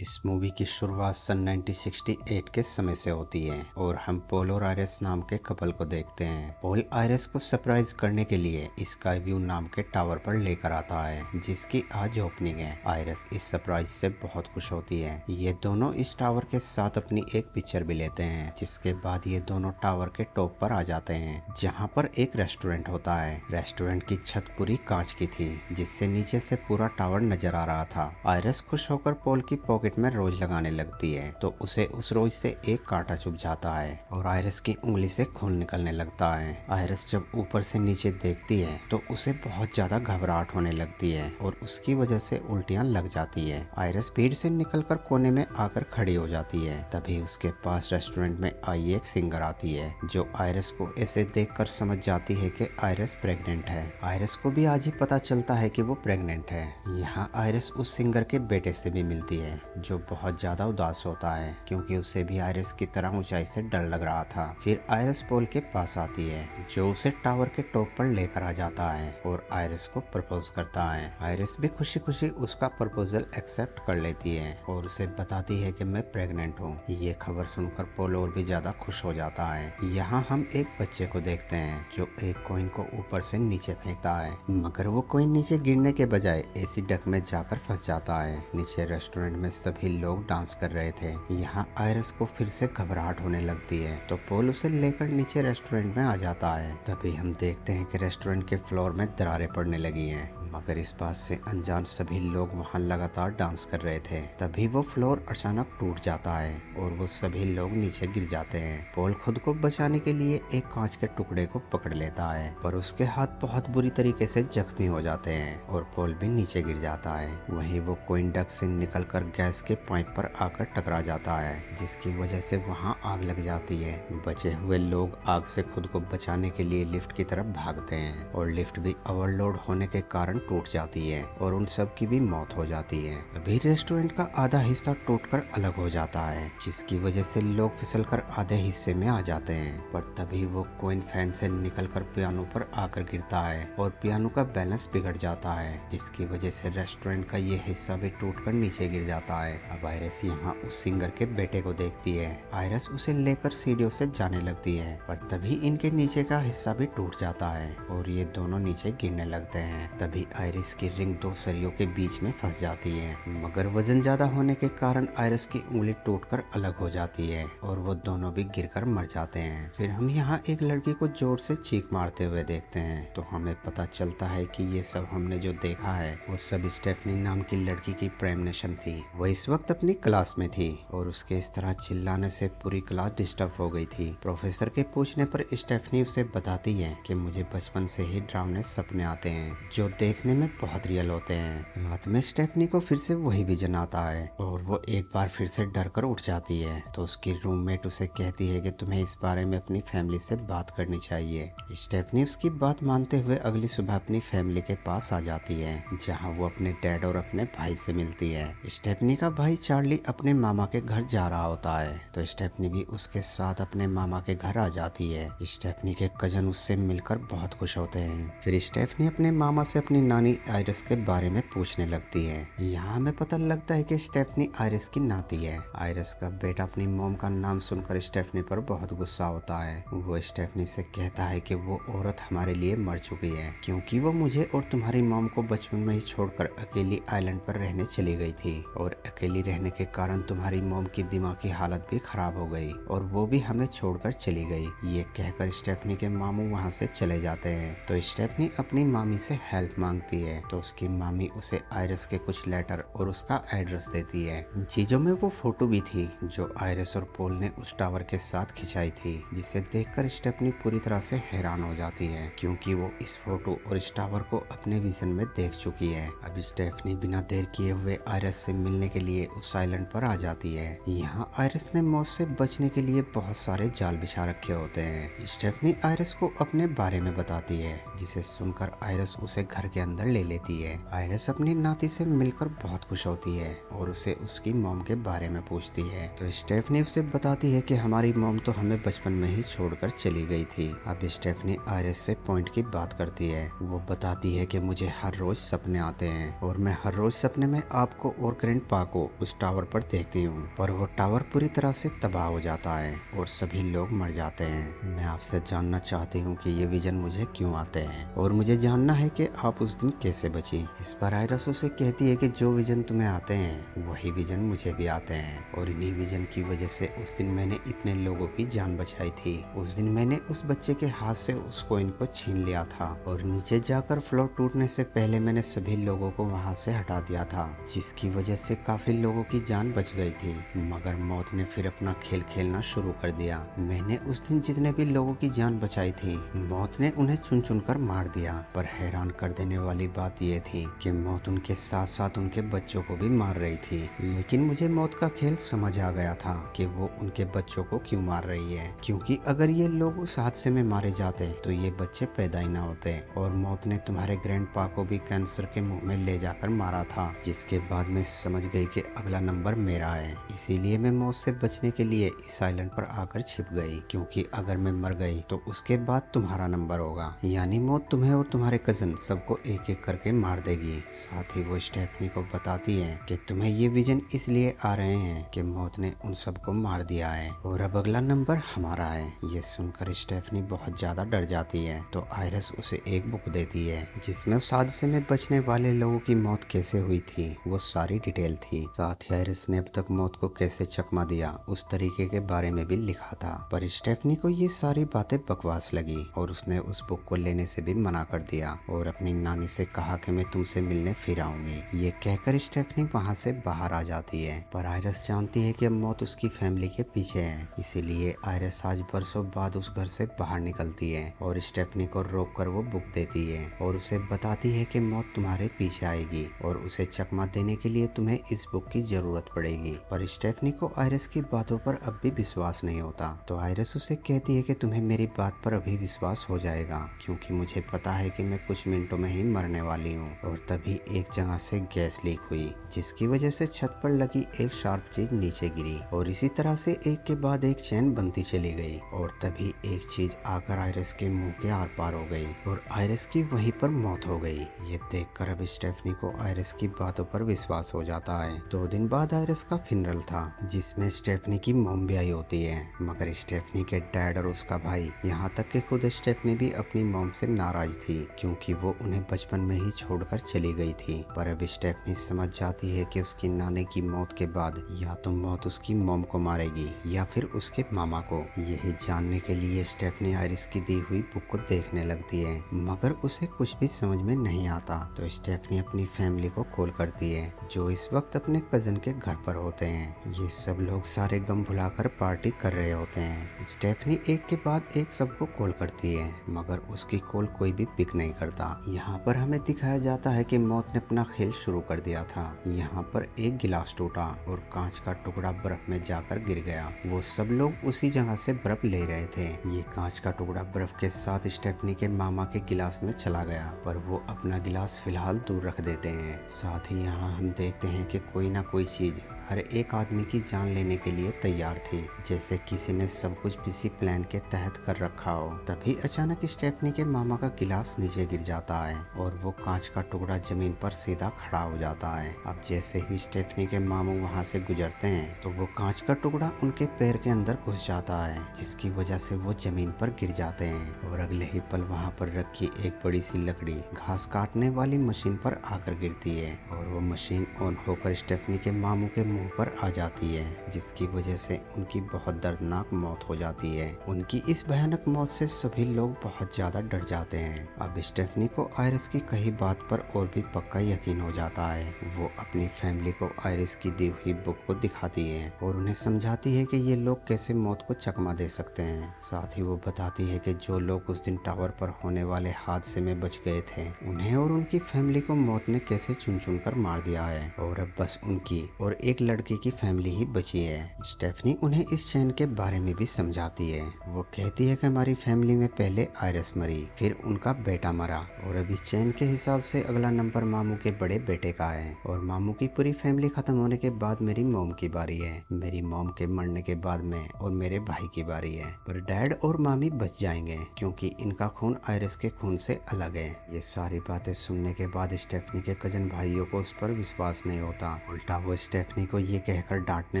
इस मूवी की शुरुआत सन 1968 के समय से होती है और हम पॉल और आयरिस नाम के कपल को देखते हैं। पॉल आयरिस को सरप्राइज करने के लिए स्काई व्यू नाम के टावर पर लेकर आता है, जिसकी आज ओपनिंग है। आयरिस इस सरप्राइज से बहुत खुश होती है। ये दोनों इस टावर के साथ अपनी एक पिक्चर भी लेते हैं, जिसके बाद ये दोनों टावर के टॉप पर आ जाते हैं, जहाँ पर एक रेस्टोरेंट होता है। रेस्टोरेंट की छत पूरी कांच की थी, जिससे नीचे से पूरा टावर नजर आ रहा था। आयरिस खुश होकर पॉल की पॉकेट में रोज लगाने लगती है, तो उसे उस रोज से एक कांटा चुभ जाता है और आयरिस की उंगली से खून निकलने लगता है। आयरिस जब ऊपर से नीचे देखती है तो उसे बहुत ज्यादा घबराहट होने लगती है और उसकी वजह से उल्टियां लग जाती है। आयरिस भीड़ से निकलकर कोने में आकर खड़ी हो जाती है। तभी उसके पास रेस्टोरेंट में आई एक सिंगर आती है, जो आयरिस को ऐसे देखकर समझ जाती है कि आयरिस प्रेग्नेंट है। आयरिस को भी आज ही पता चलता है कि वो प्रेग्नेंट है। यहाँ आयरिस उस सिंगर के बेटे से भी मिलती है, जो बहुत ज्यादा उदास होता है क्योंकि उसे भी आयरिस की तरह ऊंचाई से डर लग रहा था। फिर आयरिस पॉल के पास आती है, जो उसे टावर के टॉप पर लेकर आ जाता है और आयरिस को प्रपोज करता है। आयरिस भी खुशी खुशी उसका प्रपोजल एक्सेप्ट कर लेती है और उसे बताती है कि मैं प्रेग्नेंट हूँ। ये खबर सुनकर पॉल और भी ज्यादा खुश हो जाता है। यहाँ हम एक बच्चे को देखते हैं, जो एक कॉइन को ऊपर से नीचे फेंकता है, मगर वो कॉइन नीचे गिरने के बजाय एसी डक में जाकर फंस जाता है। नीचे रेस्टोरेंट में सभी लोग डांस कर रहे थे। यहाँ आयरिस को फिर से घबराहट होने लगती है, तो पॉल उसे लेकर नीचे रेस्टोरेंट में आ जाता है। तभी हम देखते हैं कि रेस्टोरेंट के फ्लोर में दरारें पड़ने लगी हैं, मगर इस बात से अनजान सभी लोग वहां लगातार डांस कर रहे थे। तभी वो फ्लोर अचानक टूट जाता है और वो सभी लोग नीचे गिर जाते हैं। पॉल खुद को बचाने के लिए एक कांच के टुकड़े को पकड़ लेता है, पर उसके हाथ बहुत बुरी तरीके से जख्मी हो जाते हैं और पॉल भी नीचे गिर जाता है। वहीं वो कोइन डक से निकलकर गैस के पाइप पर आकर टकरा जाता है, जिसकी वजह से वहां आग लग जाती है। बचे हुए लोग आग से खुद को बचाने के लिए लिफ्ट की तरफ भागते हैं और लिफ्ट भी ओवरलोड होने के कारण टूट जाती है और उन सब की भी मौत हो जाती है। अभी रेस्टोरेंट का आधा हिस्सा टूटकर अलग हो जाता है, जिसकी वजह से लोग फिसलकर आधे हिस्से में आ जाते हैं। पर तभी वो कोइन फैन से निकलकर पियानो पर आकर गिरता है और पियानो का बैलेंस बिगड़ जाता है, जिसकी वजह से रेस्टोरेंट का ये हिस्सा भी टूटकर नीचे गिर जाता है। अब आयरिस यहाँ उस सिंगर के बेटे को देखती है। आयरिस उसे लेकर सीढ़ियों से जाने लगती है, पर तभी इनके नीचे का हिस्सा भी टूट जाता है और ये दोनों नीचे गिरने लगते हैं। तभी आयरिस की रिंग दो सरियों के बीच में फंस जाती है, मगर वजन ज्यादा होने के कारण आयरिस की उंगली टूटकर अलग हो जाती है और वो दोनों भी गिरकर मर जाते हैं। फिर हम यहाँ एक लड़की को जोर से चीख मारते हुए देखते हैं, तो हमें पता चलता है कि ये सब हमने जो देखा है वो सब स्टेफनी नाम की लड़की की प्रेमनिशन थी। वो इस वक्त अपनी क्लास में थी और उसके इस तरह चिल्लाने से पूरी क्लास डिस्टर्ब हो गई थी। प्रोफेसर के पूछने पर स्टेफनी उसे बताती है कि मुझे बचपन से ही डरावने सपने आते हैं, जो देखने में बहुत रियल होते हैं। रात में स्टेफनी को फिर से वही विजन आता है और वो एक बार फिर से डर कर उठ जाती है, तो उसकी रूममेट उसे कहती है कि तुम्हें इस बारे में अपनी फैमिली से बात करनी चाहिए। स्टेफनी उसकी बात मानते हुए अगली सुबह अपनी फैमिली के पास आ जाती है, जहाँ वो अपने डैड और अपने भाई से मिलती है। स्टेफनी का भाई चार्ली अपने मामा के घर जा रहा होता है, तो स्टेफनी भी उसके साथ अपने मामा के घर आ जाती है। स्टेफनी के कजन उससे मिलकर बहुत खुश होते हैं। फिर स्टेफनी अपने मामा से अपनी नानी आयरिस के बारे में पूछने लगती है। यहाँ हमें पता लगता है कि स्टेफनी आयरिस की नाती है। आयरिस का बेटा अपनी मॉम का नाम सुनकर स्टेफनी पर बहुत गुस्सा होता है। वो स्टेफनी से कहता है कि वो औरत हमारे लिए मर चुकी है, क्योंकि वो मुझे और तुम्हारी मॉम को बचपन में ही छोड़कर अकेली आइलैंड पर रहने चली गई थी और अकेली रहने के कारण तुम्हारी मॉम की दिमागी हालत भी खराब हो गई और वो भी हमें छोड़कर चली गई। ये कहकर स्टेफनी के मामू वहाँ से चले जाते हैं, तो स्टेफनी अपनी मामी से हेल्प मांगती है, तो उसकी मामी उसे आयरिस के कुछ लेटर और उसका एड्रेस देती है। चीजों में वो फोटो भी थी जो आयरिस और पॉल ने उस टावर के साथ खिंचाई थी, जिसे देखकर स्टेफनी पूरी तरह से हैरान हो जाती है, क्योंकि वो इस फोटो और इस टावर को अपने विजन में देख चुकी है। अब स्टेफनी बिना देर किए हुए आयरिस से मिलने के लिए उस आइलैंड पर आ जाती है। यहाँ आयरिस ने मौत से बचने के लिए बहुत सारे जाल बिछा रखे होते हैं। स्टेफनी आयरिस को अपने बारे में बताती है, जिसे सुनकर आयरिस उसे घर के अंदर ले लेती है। आयरिस अपनी नाती से मिलकर बहुत खुश होती है और उसे उसकी मॉम के बारे में पूछती है। तो स्टेफनी उसे बताती है कि हमारी मॉम तो हमें बचपन में ही छोड़कर चली गई थी। अब स्टेफनी आयरिस से पॉइंट की बात करती है। वो बताती है कि मुझे हर रोज सपने आते हैं और मैं हर रोज सपने में आपको और ग्रैंडपा को उस टावर पर देखती हूँ, पर वो टावर पूरी तरह से तबाह हो जाता है और सभी लोग मर जाते हैं। मैं आपसे जानना चाहती हूँ कि ये विजन मुझे क्यों आते हैं और मुझे जानना है कि आप उस दिन कैसे बची। इस पर आयरिस उसे कहती है कि जो विजन तुम्हें आते हैं वही विजन मुझे भी आते हैं और इन्हीं विजन की वजह से उस दिन मैंने इतने लोगों की जान बचाई थी। उस दिन मैंने उस बच्चे के हाथ से उस कॉइन को छीन लिया था और नीचे जाकर फ्लोर टूटने से पहले मैंने सभी लोगों को वहां से हटा दिया था, जिसकी वजह से काफी लोगों की जान बच गई थी। मगर मौत ने फिर अपना खेल खेलना शुरू कर दिया। मैंने उस दिन जितने भी लोगों की जान बचाई थी मौत ने उन्हें चुन चुन कर मार दिया। पर हैरान कर देने वाली बात यह थी कि मौत उनके साथ साथ उनके बच्चों को भी मार रही थी। लेकिन मुझे मौत का खेल समझ आ गया था कि वो उनके बच्चों को क्यों मार रही है, क्योंकि अगर ये लोग उस हादसे में मारे जाते तो ये बच्चे पैदा ही ना होते। और मौत ने तुम्हारे ग्रैंडपा को भी कैंसर के मुंह में ले जाकर मारा था, जिसके बाद मैं समझ गई कि अगला नंबर मेरा है। इसीलिए मैं मौत से बचने के लिए इस आइलैंड पर आकर छिप गई, क्योंकि अगर मैं मर गई तो उसके बाद तुम्हारा नंबर होगा, यानी मौत तुम्हें और तुम्हारे कजन सबको एक एक करके मार देगी। साथ ही वो स्टेफनी को बताती है कि तुम्हें ये विजन इसलिए आ रहे हैं कि मौत ने उन सबको मार दिया है और अब अगला नंबर हमारा है। ये सुनकर स्टेफनी बहुत ज्यादा डर जाती है। तो आयरिस उसे एक बुक देती है जिसमें उस हादसे में बचने वाले लोगों की मौत कैसे हुई थी वो सारी डिटेल थी। साथ ही आयरिस ने अब तक मौत को कैसे चकमा दिया उस तरीके के बारे में भी लिखा था। पर स्टेफनी को ये सारी बातें बकवास लगी और उसने उस बुक को लेने से भी मना कर दिया और अपनी नानी से कहा कि मैं तुमसे मिलने फिर आऊंगी। ये कहकर स्टेफनी वहाँ से बाहर आ जाती है। पर आयरिस जानती है कि अब मौत उसकी फैमिली के पीछे है, इसीलिए आयरिस आज बरसों बाद उस घर से बाहर निकलती है और स्टेफनी को रोक कर वो बुक देती है और उसे बताती है कि मौत तुम्हारे पीछे आएगी और उसे चकमा देने के लिए तुम्हें इस बुक की जरूरत पड़ेगी। पर स्टेफनी को आयरिस की बातों पर अब भी विश्वास नहीं होता। तो आयरिस उसे कहती है कि तुम्हें मेरी बात पर अभी विश्वास हो जाएगा, क्योंकि मुझे पता है कि मैं कुछ मिनटों में ही मरने वाली हूँ। और तभी एक जगह से गैस लीक हुई, जिसकी वजह से छत पर लगी एक शार्प चीज नीचे गिरी और इसी तरह से एक के बाद एक चैन बनती चली गई। और तभी एक चीज आकर आयरिस के मुंह के आर पार हो गई और आयरिस की वहीं पर मौत हो गई। ये देखकर अब स्टेफनी को आयरिस की बातों पर विश्वास हो जाता है। 2 दिन बाद आयरिस का फिनरल था, जिसमें स्टेफनी की मॉम भी आई होती है। मगर स्टेफनी के डैड और उसका भाई, यहाँ तक कि खुद स्टेफनी भी अपनी मॉम से नाराज थी, क्योंकि वो उन्हें बचपन में ही छोड़कर चली गई थी। पर अब स्टेफनी समझ जाती है कि उसकी नानी की मौत के बाद या तो मौत उसकी मॉम को मारेगी या फिर उसके मामा को। यही जानने के लिए स्टेफनी आयरिस की दी हुई बुक को देखने लगती है, मगर उसे कुछ भी समझ में नहीं आता। तो स्टेफनी अपनी फैमिली को कॉल करती है, जो इस वक्त अपने कजन के घर पर होते हैं। ये सब लोग सारे गम भुलाकर पार्टी कर रहे होते हैं। स्टेफनी एक के बाद एक सबको कॉल करती है, मगर उसकी कॉल कोई भी पिक नहीं करता। यहाँ पर हमें दिखाया जाता है कि मौत ने अपना खेल शुरू कर दिया था। यहाँ पर एक गिलास टूटा और कांच का टुकड़ा बर्फ में जाकर गिर गया। वो सब लोग उसी जगह से बर्फ ले रहे थे। ये कांच का टुकड़ा बर्फ के साथ स्टेफनी के मामा के गिलास में चला गया, पर वो अपना गिलास फिलहाल दूर रख देते हैं। साथ ही यहाँ हम देखते हैं कि कोई ना कोई चीज हर एक आदमी की जान लेने के लिए तैयार थी, जैसे किसी ने सब कुछ किसी प्लान के तहत कर रखा हो। तभी अचानक स्टेफनी के मामा का गिलास नीचे गिर जाता है और वो कांच का टुकड़ा जमीन पर सीधा खड़ा हो जाता है। अब जैसे ही स्टेफनी के मामू वहाँ से गुजरते हैं तो वो कांच का टुकड़ा उनके पैर के अंदर घुस जाता है, जिसकी वजह से वो जमीन पर गिर जाते हैं। और अगले ही पल वहाँ पर रखी एक बड़ी सी लकड़ी घास काटने वाली मशीन पर आकर गिरती है और वो मशीन ऑन होकर स्टेफनी के मामू के मुंह पर आ जाती है, जिसकी वजह से उनकी बहुत दर्दनाक मौत हो जाती है। उनकी इस भयानक मौत से सभी लोग बहुत ज्यादा डर जाते हैं। अब स्टेफनी को आयरिस की कही बात पर और भी पक्का यकीन हो जाता है। वो अपनी फैमिली को आयरिस की दी हुई बुक को दिखाती है और उन्हें समझाती है कि ये लोग कैसे मौत को चकमा दे सकते हैं। साथ ही वो बताती है कि जो लोग उस दिन टावर पर होने वाले हादसे में बच गए थे, उन्हें और उनकी फैमिली को मौत ने कैसे चुन चुन कर मार दिया है और अब बस उनकी और एक लड़के की फैमिली ही बची है। स्टेफनी उन्हें इस चैन के बारे में भी समझाती है। वो कहती है कि हमारी फैमिली में पहले आयरस मरी, फिर उनका बेटा मरा, और अब इस चैन के हिसाब से अगला नंबर मामू के बड़े बेटे का है, और मामू की पूरी फैमिली खत्म होने के बाद मेरी मॉम की बारी है, मेरी मॉम के मरने के बाद में और मेरे भाई की बारी है। पर डैड और मामी बच जाएंगे क्योंकि इनका खून आयरस के खून से अलग है। ये सारी बातें सुनने के बाद स्टेफनी के कजन भाइयों को उस पर विश्वास नहीं होता। उल्टा वो स्टेफनी को ये कहकर डांटने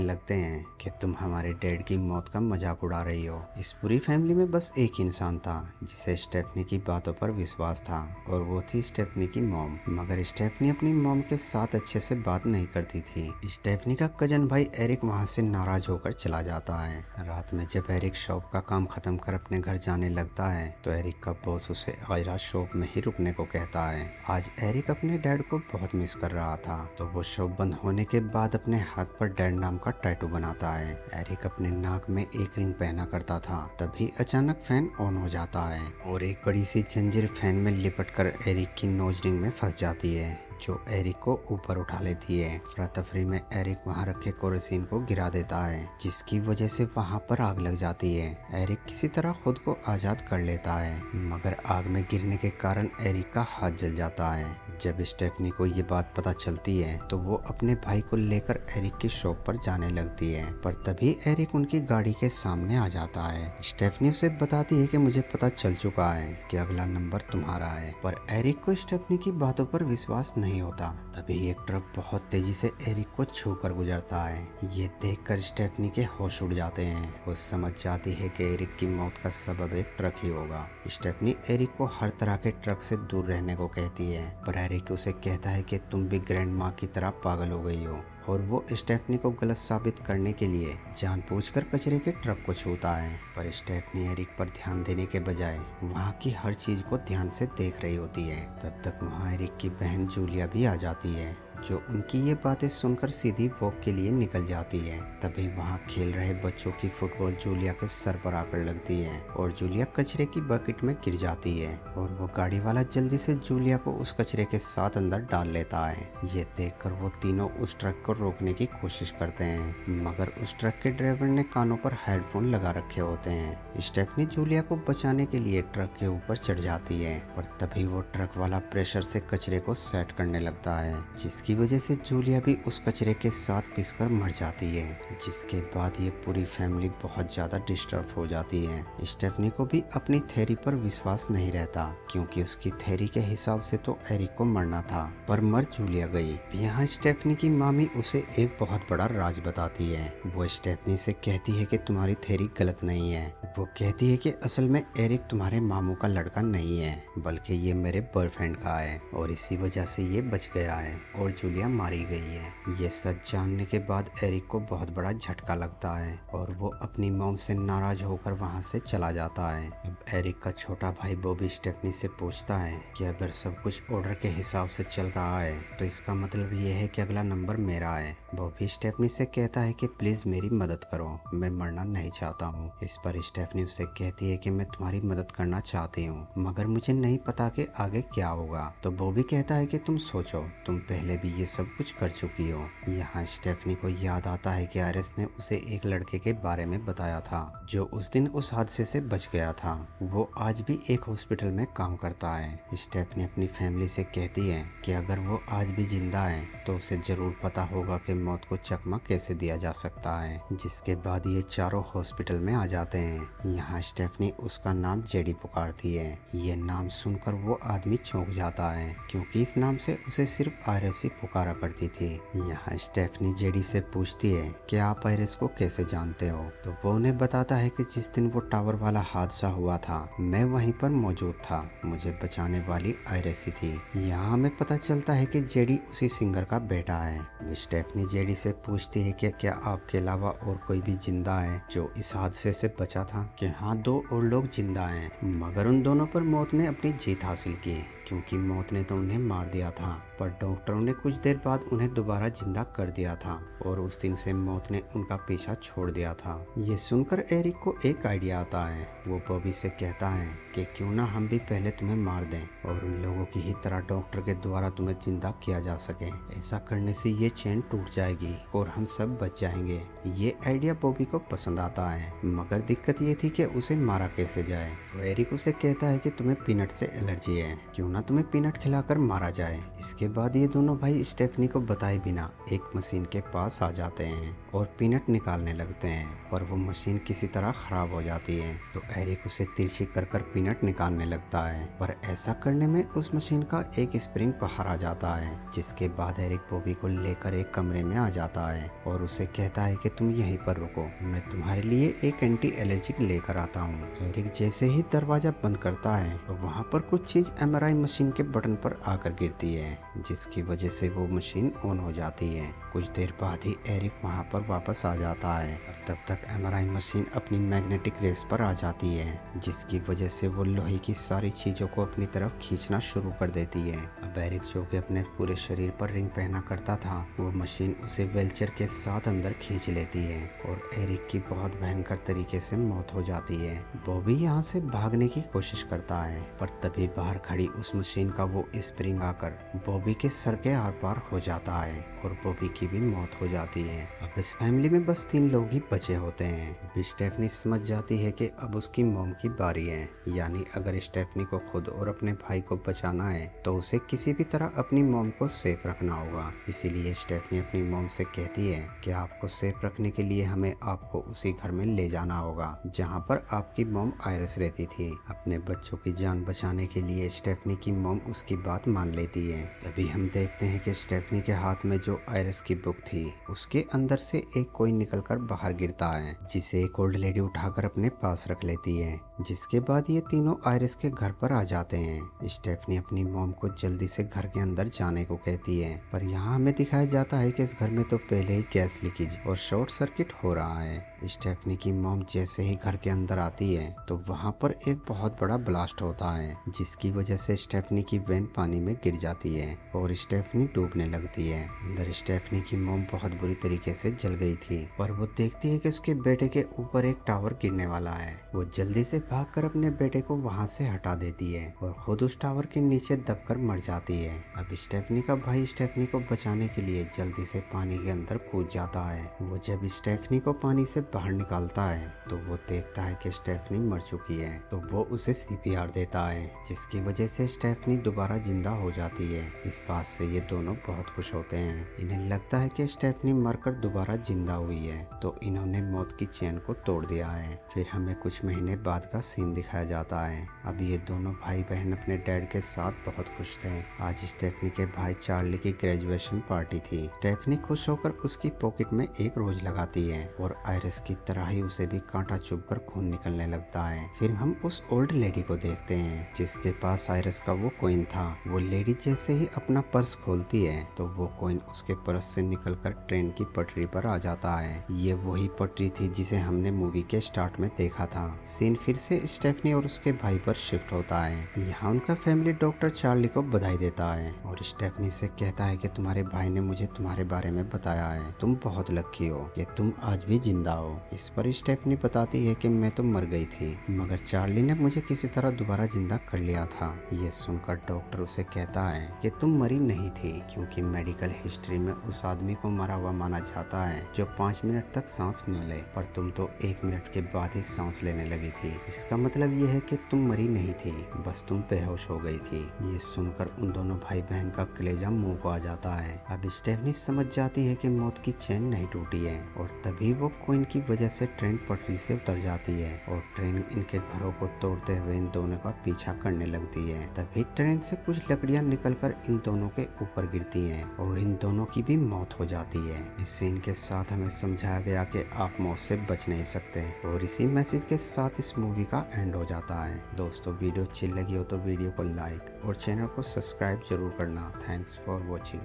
लगते हैं कि तुम हमारे डैड की मौत का मजाक उड़ा रही हो। इस पूरी फैमिली में बस एक इंसान था जिसे स्टेफनी की बातों पर विश्वास था, और वो थी स्टेफनी की मॉम। मगर स्टेफनी अपनी मॉम के साथ अच्छे से बात नहीं करती थी। स्टेफनी का कजन भाई एरिक वहाँ से नाराज होकर चला जाता है। रात में जब एरिक शॉप का काम खत्म कर अपने घर जाने लगता है तो एरिक का बॉस उसे आज रात शॉप में ही रुकने को कहता है। आज एरिक अपने डैड को बहुत मिस कर रहा था, तो वो शॉप बंद होने के बाद अपने हाथ पर डैड नाम का टैटू बनाता है। एरिक अपने नाक में एक रिंग पहना करता था, तभी अचानक फैन ऑन हो जाता है और एक बड़ी सी जंजीर फैन में लिपट कर एरिक की नोज रिंग में फंस जाती है, जो एरिक को ऊपर उठा लेती है। अफरा-तफरी में एरिक वहां रखे केरोसिन को गिरा देता है, जिसकी वजह से वहां पर आग लग जाती है। एरिक किसी तरह खुद को आजाद कर लेता है, मगर आग में गिरने के कारण एरिक का हाथ जल जाता है। जब स्टेफनी को ये बात पता चलती है तो वो अपने भाई को लेकर एरिक की शॉप पर जाने लगती है, पर तभी एरिक उनकी गाड़ी के सामने आ जाता है। स्टेफनी उसे बताती है कि मुझे पता चल चुका है कि अगला नंबर तुम्हारा है, पर एरिक को स्टेफनी की बातों पर विश्वास नहीं होता। तभी एक ट्रक बहुत तेजी से एरिक को छू कर गुजरता है। ये देखकर स्टेफनी के होश उड़ जाते हैं। वो समझ जाती है कि एरिक की मौत का सबब एक ट्रक ही होगा। स्टेफनी एरिक को हर तरह के ट्रक से दूर रहने को कहती है, पर एरिक उसे कहता है कि तुम भी ग्रैंड माँ की तरह पागल हो गई हो, और वो स्टेफनी को गलत साबित करने के लिए जानबूझकर कचरे के ट्रक को छूता है। पर स्टेफनी एरिक पर ध्यान देने के बजाय वहाँ की हर चीज को ध्यान से देख रही होती है। तब तक वहाँ एरिक की बहन जूलिया भी आ जाती है, जो उनकी ये बातें सुनकर सीधी वॉक के लिए निकल जाती है। तभी वहाँ खेल रहे बच्चों की फुटबॉल जूलिया के सर पर आकर लगती है और जूलिया कचरे की बकेट में गिर जाती है, और वो गाड़ी वाला जल्दी से जूलिया को उस कचरे के साथ अंदर डाल लेता है। ये देखकर वो तीनों उस ट्रक को रोकने की कोशिश करते हैं, मगर उस ट्रक के ड्राइवर ने कानों पर हेडफोन लगा रखे होते हैं। स्टेफनी जूलिया को बचाने के लिए ट्रक के ऊपर चढ़ जाती है, और तभी वो ट्रक वाला प्रेशर से कचरे को सेट करने लगता है, जिसकी वजह से जूलिया भी उस कचरे के साथ पिसकर मर जाती है। जिसके बाद ये पूरी फैमिली बहुत ज्यादा डिस्टर्ब हो जाती है। स्टेफनी को भी अपनी थ्योरी पर विश्वास नहीं रहता, क्योंकि उसकी थ्योरी के हिसाब से तो एरिक को मरना था, पर मर जूलिया गई। यहाँ स्टेफनी की मामी उसे एक बहुत बड़ा राज बताती है। वो स्टेफनी से कहती है कि तुम्हारी थ्योरी गलत नहीं है। वो कहती है कि असल में एरिक तुम्हारे मामू का लड़का नहीं है, बल्कि ये मेरे बॉयफ्रेंड का है, और इसी वजह से ये बच गया है और जूलिया मारी गई है। ये सच जानने के बाद एरिक को बहुत बड़ा झटका लगता है, और वो अपनी मॉम से नाराज होकर वहाँ से चला जाता है। अब एरिक का छोटा भाई बॉबी स्टेफनी से पूछता है कि अगर सब कुछ ऑर्डर के हिसाब से चल रहा है तो इसका मतलब ये है कि अगला नंबर मेरा है। बॉबी स्टेफनी से कहता है कि प्लीज मेरी मदद करो, मैं मरना नहीं चाहता हूँ। इस पर स्टेफनी उसे कहती है कि मैं तुम्हारी मदद करना चाहती हूँ, मगर मुझे नहीं पता कि आगे क्या होगा। तो बॉबी कहता है कि तुम सोचो, तुम पहले भी ये सब कुछ कर चुकी हो। यहाँ स्टेफनी को याद आता है कि आयरिस ने उसे एक लड़के के बारे में बताया था जो उस दिन उस हादसे से बच गया था। वो आज भी एक हॉस्पिटल में काम करता है। स्टेफनी अपनी फैमिली से कहती है कि अगर वो आज भी जिंदा है तो उसे जरूर पता होगा कि मौत को चकमा कैसे दिया जा सकता है। जिसके बाद ये चारों हॉस्पिटल में आ जाते हैं। यहाँ स्टेफनी उसका नाम जेडी पुकारती है। ये नाम सुनकर वो आदमी चौंक जाता है, क्योंकि इस नाम से उसे सिर्फ आयरिस ही पुकारा करती थी। यहाँ स्टेफनी जेडी से पूछती है कि आप आयरिस को कैसे जानते हो, तो वो उन्हें बताता है कि जिस दिन वो टावर वाला हादसा हुआ था मैं वहीं पर मौजूद था, मुझे बचाने वाली आयरिस ही थी। यहाँ हमें पता चलता है कि जेडी उसी सिंगर का बेटा है। स्टेफनी जेडी से पूछती है कि क्या आपके अलावा और कोई भी जिंदा है जो इस हादसे से बचा था। कि हाँ, 2 और लोग जिंदा हैं, मगर उन दोनों पर मौत ने अपनी जीत हासिल की, क्योंकि मौत ने तो उन्हें मार दिया था, पर डॉक्टरों ने कुछ देर बाद उन्हें दोबारा जिंदा कर दिया था और उस दिन से मौत ने उनका पीछा छोड़ दिया था। ये सुनकर एरिक को एक आइडिया आता है। वो बॉबी से कहता है कि क्यों ना हम भी पहले तुम्हें मार दें और उन लोगों की ही तरह डॉक्टर के द्वारा तुम्हें जिंदा किया जा सके। ऐसा करने से ये चेन टूट जाएगी और हम सब बच जाएंगे। ये आइडिया बॉबी को पसंद आता है, मगर दिक्कत ये थी कि उसे मारा कैसे जाए। तो एरिक उसे कहता है कि तुम्हें पीनट से एलर्जी है, क्यों ना तुम्हें पीनट खिलाकर मारा जाए। इसके बाद ये दोनों भाई स्टेफनी को बताए बिना एक मशीन के पास आ जाते हैं और पीनट निकालने लगते हैं, पर वो मशीन किसी तरह खराब हो जाती है। तो एरिक उसे तिरछी कर पीनट निकालने लगता है, पर ऐसा करने में उस मशीन का एक स्प्रिंग बाहर आ जाता है। जिसके बाद एरिक बॉबी को लेकर एक कमरे में आ जाता है और उसे कहता है कि तुम यहीं पर रुको, मैं तुम्हारे लिए एक एंटी एलर्जिक लेकर आता हूँ। एरिक जैसे ही दरवाजा बंद करता है तो वहाँ पर कुछ चीज एमआरआई मशीन के बटन पर आकर गिरती है, जिसकी वजह से वो मशीन ऑन हो जाती है। कुछ देर बाद ही एरिक वहाँ पर वापस आ जाता है और तब तक एमआरआई मशीन अपनी मैग्नेटिक रेस पर आ जाती है, जिसकी वजह से वो लोहे की सारी चीजों को अपनी तरफ खींचना शुरू कर देती है। अब एरिक जो कि अपने पूरे शरीर पर रिंग पहना करता था, वो मशीन उसे व्हीलचेयर के साथ अंदर खींच लेती है और एरिक की बहुत भयंकर तरीके से मौत हो जाती है। बॉबी यहाँ से भागने की कोशिश करता है, पर तभी बाहर खड़ी उस मशीन का वो स्प्रिंग आकर बॉबी के सर के आर पार हो जाता है और बॉबी की भी मौत हो जाती है। अब इस फैमिली में बस 3 लोग ही बचे होते हैं। स्टेफनी समझ जाती है कि अब उसकी मॉम की बारी है, यानी अगर स्टेफनी को खुद और अपने भाई को बचाना है तो उसे किसी भी तरह अपनी मॉम को सेफ रखना होगा। इसीलिए स्टेफनी अपनी मॉम से कहती है कि आपको सेफ रखने के लिए हमें आपको उसी घर में ले जाना होगा जहाँ पर आपकी मॉम आयरिस रहती थी। अपने बच्चों की जान बचाने के लिए स्टेफनी की मॉम उसकी बात मान लेती है। तभी हम देखते हैं कि स्टेफनी के हाथ में जो आयरिस की बुक थी, उसके अंदर से एक कॉइन निकलकर बाहर गिरता है, जिसे एक ओल्ड लेडी उठाकर अपने पास रख लेती है। जिसके बाद ये तीनों आयरिस के घर पर आ जाते हैं। स्टेफनी अपनी मॉम को जल्दी से घर के अंदर जाने को कहती है, पर यहाँ हमें दिखाया जाता है कि इस घर में तो पहले ही गैस लीकेज और शॉर्ट सर्किट हो रहा है। स्टेफनी की मॉम जैसे ही घर के अंदर आती है तो वहाँ पर एक बहुत बड़ा ब्लास्ट होता है, जिसकी वजह से स्टेफनी की वैन पानी में गिर जाती है और स्टेफनी डूबने लगती है। अंदर स्टेफनी की मॉम बहुत बुरी तरीके से जल गई थी, पर वो देखती है कि उसके बेटे के ऊपर एक टावर गिरने वाला है। वो जल्दी से भागकर अपने बेटे को वहाँ से हटा देती है और खुद उस टावर के नीचे दबकर मर जाती है। अब स्टेफनी का भाई स्टेफनी को बचाने के लिए जल्दी से पानी के अंदर कूद जाता है। वो जब स्टेफनी को पानी से बाहर निकालता है तो वो देखता है कि स्टेफनी मर चुकी है, तो वो उसे सीपीआर देता है, जिसकी वजह से स्टेफनी दोबारा जिंदा हो जाती है। इस बात से ये दोनों बहुत खुश होते हैं। इन्हें लगता है कि स्टेफनी मरकर दोबारा जिंदा हुई है, तो इन्होंने मौत की चैन को तोड़ दिया है। फिर हमें कुछ महीने बाद का सीन दिखाया जाता है। अब ये दोनों भाई बहन अपने डैड के साथ बहुत खुश थे। आज स्टेफनी के भाई चार्ली की ग्रेजुएशन पार्टी थी। स्टेफनी खुश होकर उसकी पॉकेट में एक रोज लगाती है और आयरिस की तरह ही उसे भी कांटा चुभकर खून निकलने लगता है। फिर हम उस ओल्ड लेडी को देखते हैं जिसके पास आयरिस का वो कॉइन था। वो लेडी जैसे ही अपना पर्स खोलती है तो वो कॉइन उसके पर्स से निकलकर ट्रेन की पटरी पर आ जाता है। ये वही पटरी थी जिसे हमने मूवी के स्टार्ट में देखा था। सीन फिर से स्टेफनी और उसके भाई पर शिफ्ट होता है। यहाँ उनका फैमिली डॉक्टर चार्ली को बधाई देता है और स्टेफनी से कहता है कि तुम्हारे भाई ने मुझे तुम्हारे बारे में बताया है, तुम बहुत लकी हो कि तुम आज भी जिंदा हो। इस पर स्टेफनी बताती है कि मैं तो मर गई थी, मगर चार्ली ने मुझे किसी तरह दोबारा जिंदा कर लिया था। ये सुनकर डॉक्टर उसे कहता है कि तुम मरी नहीं थी, क्योंकि मेडिकल हिस्ट्री में उस आदमी को मरा हुआ माना जाता है जो 5 मिनट तक सांस न ले, पर तुम तो 1 मिनट के बाद ही सांस लेने लगी थी। इसका मतलब ये है कि तुम मरी नहीं थी, बस तुम बेहोश हो गई थी। ये सुनकर उन दोनों भाई बहन का कलेजा मुंह को आ जाता है। अब स्टेफनी समझ जाती है कि मौत की चैन नहीं टूटी है और तभी वो कॉइन की वजह से ट्रेन पटरी से उतर जाती है और ट्रेन इनके घरों को तोड़ते हुए इन दोनों का पीछा करने लगती है। तभी ट्रेन से कुछ लकड़ियां निकलकर इन दोनों के ऊपर गिरती हैं और इन दोनों की भी मौत हो जाती है। इस सीन के साथ हमें समझाया गया कि आप मौत से बच नहीं सकते और इसी मैसेज के साथ इस मूवी का एंड हो जाता है। दोस्तों, वीडियो अच्छी लगी हो तो वीडियो को लाइक और चैनल को सब्सक्राइब जरूर करना। Thanks for watching.